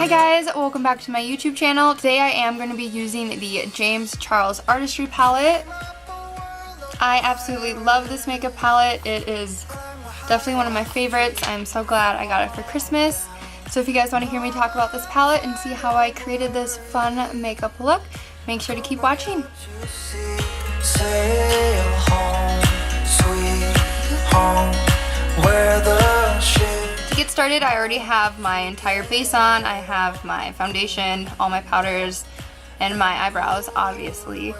guys, welcome back to my YouTube channel. Today I am going to be using the James Charles Artistry palette. I absolutely love this makeup palette. It is definitely one of my favorites. I'm so glad I got it for Christmas. So if you guys want to hear me talk about this palette and see how I created this fun makeup look, make sure to keep watching. To get started, I already have my entire base on. I have my foundation, all my powders, and my eyebrows, obviously.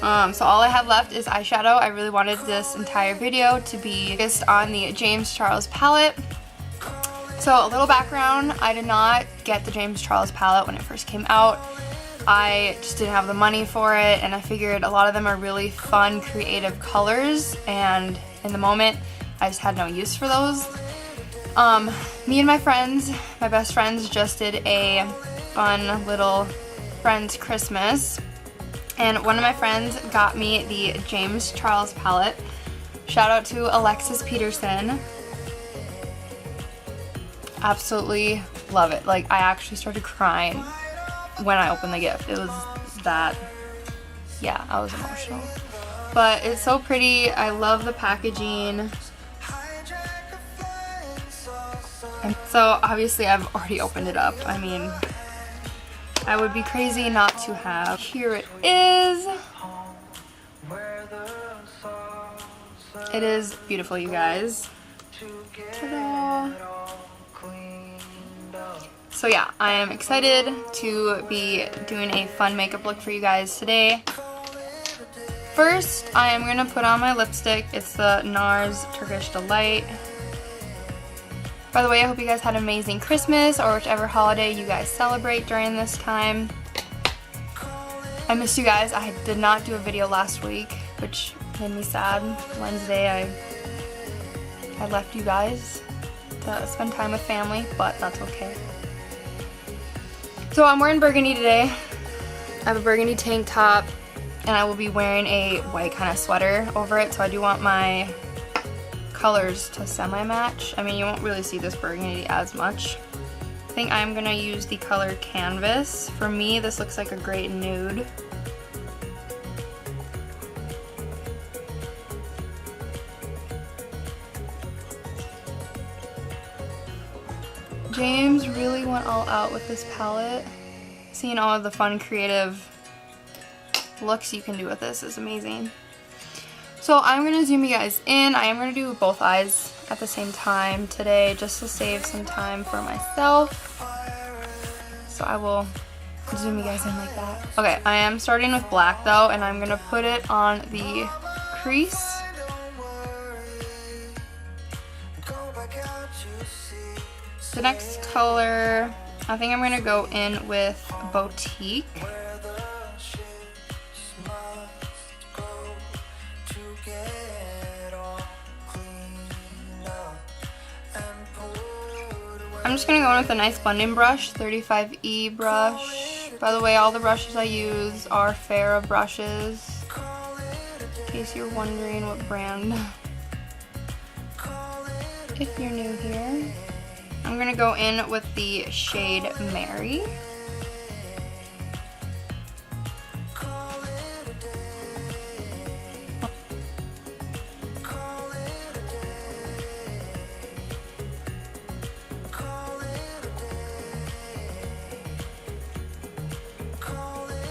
So all I have left is eyeshadow. I really wanted this entire video to be focused on the James Charles palette. So a little background, I did not get the James Charles palette when it first came out. I just didn't have the money for it, and I figured a lot of them are really fun, creative colors, and in the moment, I just had no use for those. Me and my friends, my best friends, just did a fun little friends Christmas, and one of my friends got me the James Charles palette. Shout out to Alexis Peterson. Absolutely love it. Like, I actually started crying when I opened the gift. It was that, yeah, I was emotional. But it's so pretty. I love the packaging. And so obviously I've already opened it up. I mean, I would be crazy not to have. Here it is. It is beautiful, you guys. Ta-da. So yeah, I am excited to be doing a fun makeup look for you guys today. First, I am going to put on my lipstick. It's the NARS Turkish Delight. By the way, I hope you guys had an amazing Christmas or whichever holiday you guys celebrate during this time. I missed you guys. I did not do a video last week, which made me sad. Wednesday, I left you guys to spend time with family, but that's okay. So I'm wearing burgundy today. I have a burgundy tank top, and I will be wearing a white kind of sweater over it, so I do want my colors to semi-match. I mean, you won't really see this burgundy as much. I think I'm going to use the color Canvas. For me, this looks like a great nude. James really went all out with this palette. Seeing all of the fun, creative looks you can do with this is amazing. So I'm going to zoom you guys in. I am going to do both eyes at the same time today just to save some time for myself. So I will zoom you guys in like that. Okay, I am starting with black though, and I'm going to put it on the crease. The next color, I think I'm going to go in with Boutique. I'm just going to go in with a nice blending brush, 35E brush. By the way, all the brushes I use are Farrah brushes, in case you're wondering what brand. If you're new here. I'm going to go in with the shade Mary.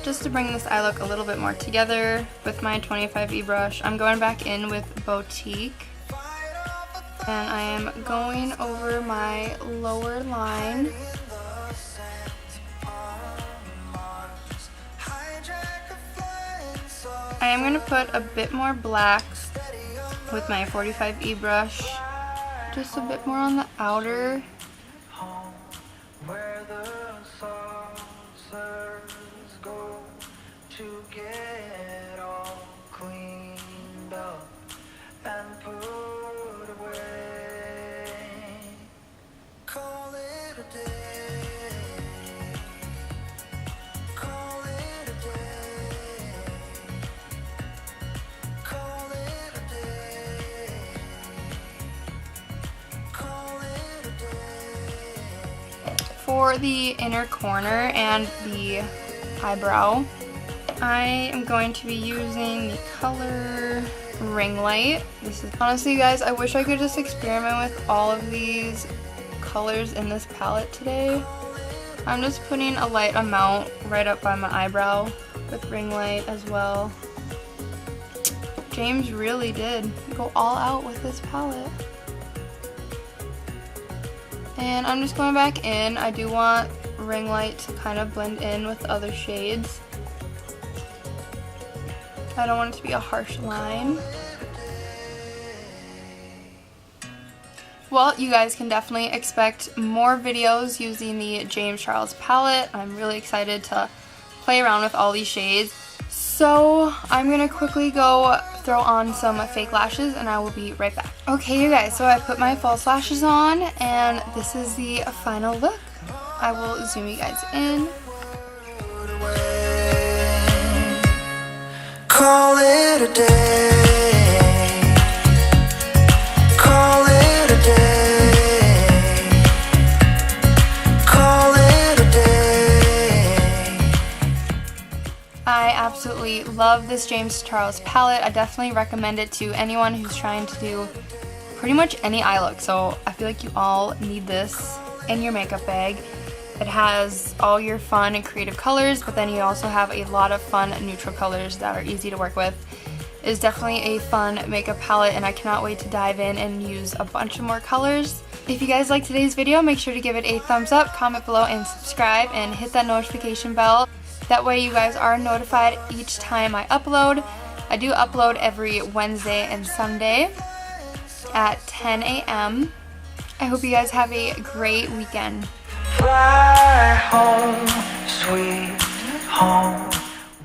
Just to bring this eye look a little bit more together with my 25E brush, I'm going back in with Boutique. And I am going over my lower line. I am going to put a bit more black with my 45E brush, just a bit more on the outer. for the inner corner and the eyebrow, I am going to be using the color Ring Light. This is honestly, guys, I wish I could just experiment with all of these colors in this palette today. I'm just putting a light amount right up by my eyebrow with Ring Light as well. James really did go all out with this palette. And I'm just going back in. I do want Ring Light to kind of blend in with other shades. I don't want it to be a harsh line. Well, you guys can definitely expect more videos using the James Charles palette. I'm really excited to play around with all these shades. So I'm gonna quickly go throw on some fake lashes and I will be right back. Okay, you guys, so I put my false lashes on and this is the final look. I will zoom you guys in. Call it a day. Call it a day. Call it a day. I absolutely love this James Charles palette. I definitely recommend it to anyone who's trying to do pretty much any eye look. So I feel like you all need this in your makeup bag. It has all your fun and creative colors, but then you also have a lot of fun neutral colors that are easy to work with. It is definitely a fun makeup palette and I cannot wait to dive in and use a bunch of more colors. If you guys liked today's video, make sure to give it a thumbs up, comment below, and subscribe, and hit that notification bell. That way you guys are notified each time I upload. I do upload every Wednesday and Sunday at 10 a.m. I hope you guys have a great weekend. Fly home, sweet